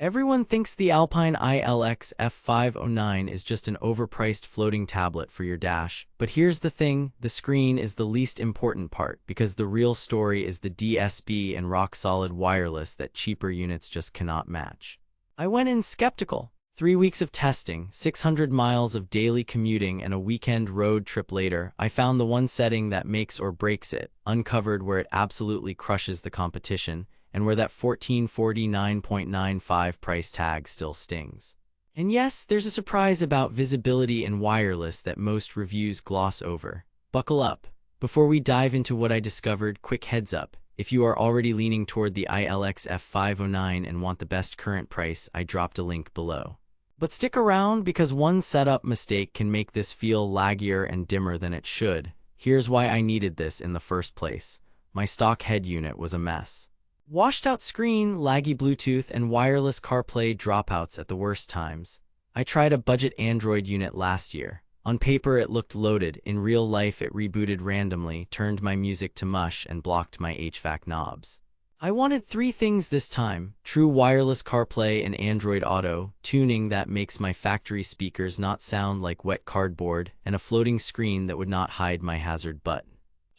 Everyone thinks the Alpine ILX-F509 is just an overpriced floating tablet for your dash, but here's the thing, the screen is the least important part because the real story is the DSP and rock-solid wireless that cheaper units just cannot match. I went in skeptical. 3 weeks of testing, 600 miles of daily commuting, and a weekend road trip later, I found the one setting that makes or breaks it, uncovered where it absolutely crushes the competition, and where that $1449.95 price tag still stings. And yes, there's a surprise about visibility and wireless that most reviews gloss over. Buckle up. Before we dive into what I discovered, quick heads up. If you are already leaning toward the iLX-F509 and want the best current price, I dropped a link below. But stick around because one setup mistake can make this feel laggier and dimmer than it should. Here's why I needed this in the first place. My stock head unit was a mess. Washed-out screen, laggy Bluetooth, and wireless CarPlay dropouts at the worst times. I tried a budget Android unit last year. On paper it looked loaded, in real life it rebooted randomly, turned my music to mush, and blocked my HVAC knobs. I wanted 3 things this time: true wireless CarPlay and Android Auto, tuning that makes my factory speakers not sound like wet cardboard, and a floating screen that would not hide my hazard button.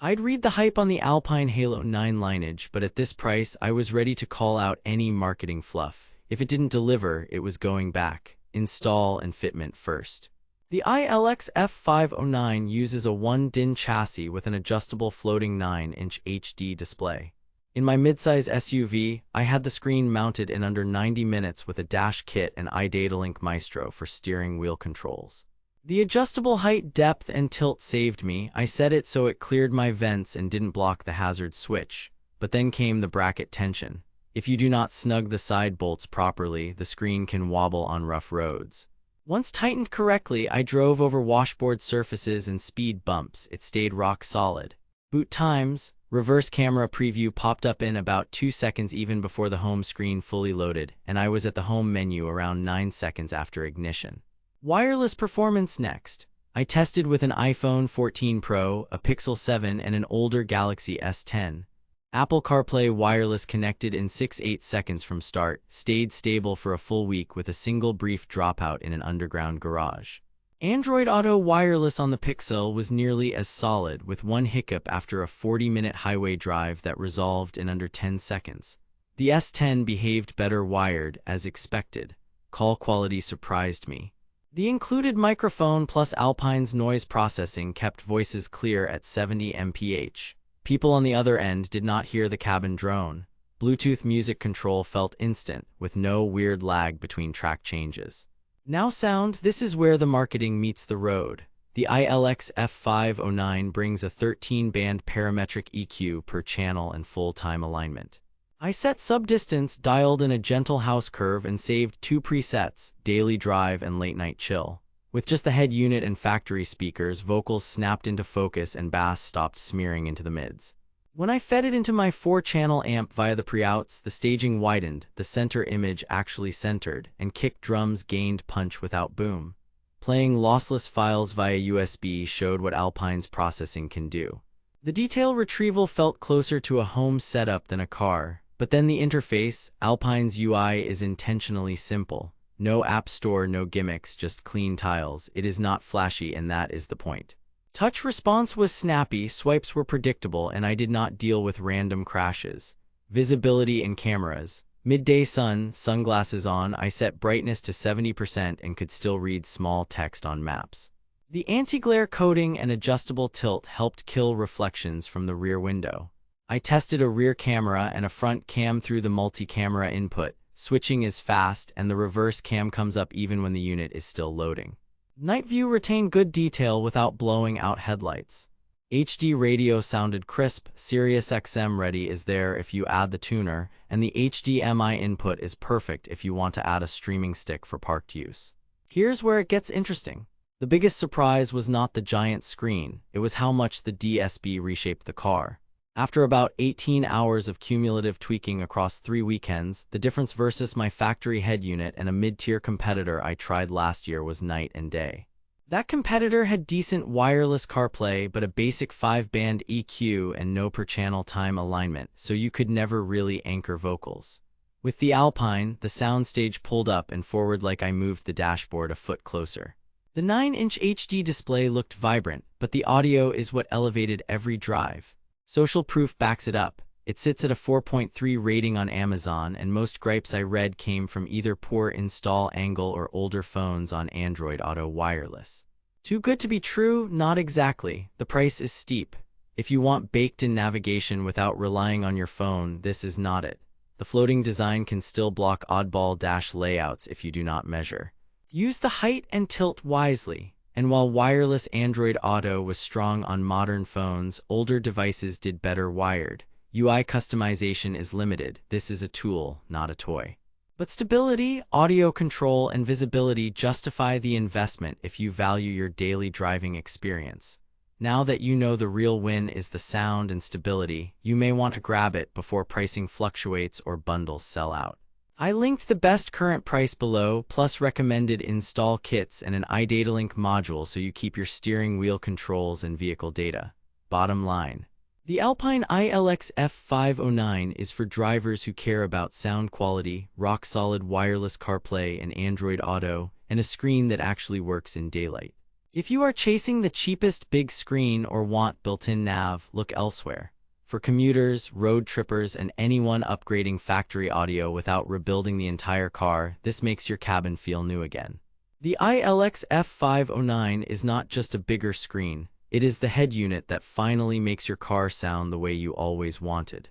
I'd read the hype on the Alpine Halo 9 lineage, but at this price, I was ready to call out any marketing fluff. If it didn't deliver, it was going back. Install and fitment first. The iLX-F509 uses a 1-DIN chassis with an adjustable floating 9-inch HD display. In my midsize SUV, I had the screen mounted in under 90 minutes with a dash kit and iDataLink Maestro for steering wheel controls. The adjustable height, depth, and tilt saved me. I set it so it cleared my vents and didn't block the hazard switch. But then came the bracket tension. If you do not snug the side bolts properly, the screen can wobble on rough roads. Once tightened correctly, I drove over washboard surfaces and speed bumps. It stayed rock solid. Boot times. Reverse camera preview popped up in about 2 seconds even before the home screen fully loaded, and I was at the home menu around 9 seconds after ignition. Wireless performance next. I tested with an iPhone 14 Pro, a Pixel 7, and an older Galaxy S10. Apple CarPlay wireless connected in 6-8 seconds from start, stayed stable for a full week with a single brief dropout in an underground garage. Android Auto wireless on the Pixel was nearly as solid, with one hiccup after a 40-minute highway drive that resolved in under 10 seconds. The S10 behaved better wired, as expected. Call quality surprised me. The included microphone plus Alpine's noise processing kept voices clear at 70 mph. People on the other end did not hear the cabin drone. Bluetooth music control felt instant, with no weird lag between track changes. Now sound, this is where the marketing meets the road. The iLX-F509 brings a 13-band parametric EQ per channel and full-time alignment. I set sub-distance, dialed in a gentle house curve, and saved 2 presets, daily drive and late night chill. With just the head unit and factory speakers, vocals snapped into focus and bass stopped smearing into the mids. When I fed it into my 4-channel amp via the pre-outs, the staging widened, the center image actually centered, and kick drums gained punch without boom. Playing lossless files via USB showed what Alpine's processing can do. The detail retrieval felt closer to a home setup than a car. But then the interface, Alpine's UI is intentionally simple. No app store, no gimmicks, just clean tiles. It is not flashy, and that is the point. Touch response was snappy, swipes were predictable, and I did not deal with random crashes. Visibility and cameras. Midday sun, sunglasses on, I set brightness to 70% and could still read small text on maps. The anti-glare coating and adjustable tilt helped kill reflections from the rear window. I tested a rear camera and a front cam through the multi-camera input. Switching is fast, and the reverse cam comes up even when the unit is still loading. Night view retained good detail without blowing out headlights. HD radio sounded crisp, Sirius XM ready is there if you add the tuner, and the HDMI input is perfect if you want to add a streaming stick for parked use. Here's where it gets interesting. The biggest surprise was not the giant screen, it was how much the DSP reshaped the car. After about 18 hours of cumulative tweaking across 3 weekends, the difference versus my factory head unit and a mid-tier competitor I tried last year was night and day. That competitor had decent wireless CarPlay but a basic 5-band EQ and no per-channel time alignment, so you could never really anchor vocals. With the Alpine, the soundstage pulled up and forward like I moved the dashboard a foot closer. The 9-inch HD display looked vibrant, but the audio is what elevated every drive. Social Proof backs it up. It sits at a 4.3 rating on Amazon, and most gripes I read came from either poor install angle or older phones on Android Auto Wireless. Too good to be true? Not exactly. The price is steep. If you want baked-in navigation without relying on your phone, this is not it. The floating design can still block oddball dash layouts if you do not measure. Use the height and tilt wisely. And while wireless Android Auto was strong on modern phones, older devices did better wired. UI customization is limited. This is a tool, not a toy. But stability, audio control, and visibility justify the investment if you value your daily driving experience. Now that you know the real win is the sound and stability, you may want to grab it before pricing fluctuates or bundles sell out. I linked the best current price below, plus recommended install kits and an iDataLink module so you keep your steering wheel controls and vehicle data. Bottom line. The Alpine ILX-F509 is for drivers who care about sound quality, rock-solid wireless CarPlay and Android Auto, and a screen that actually works in daylight. If you are chasing the cheapest big screen or want built-in nav, look elsewhere. For commuters, road trippers, and anyone upgrading factory audio without rebuilding the entire car, this makes your cabin feel new again. The iLX-F509 is not just a bigger screen. It is the head unit that finally makes your car sound the way you always wanted.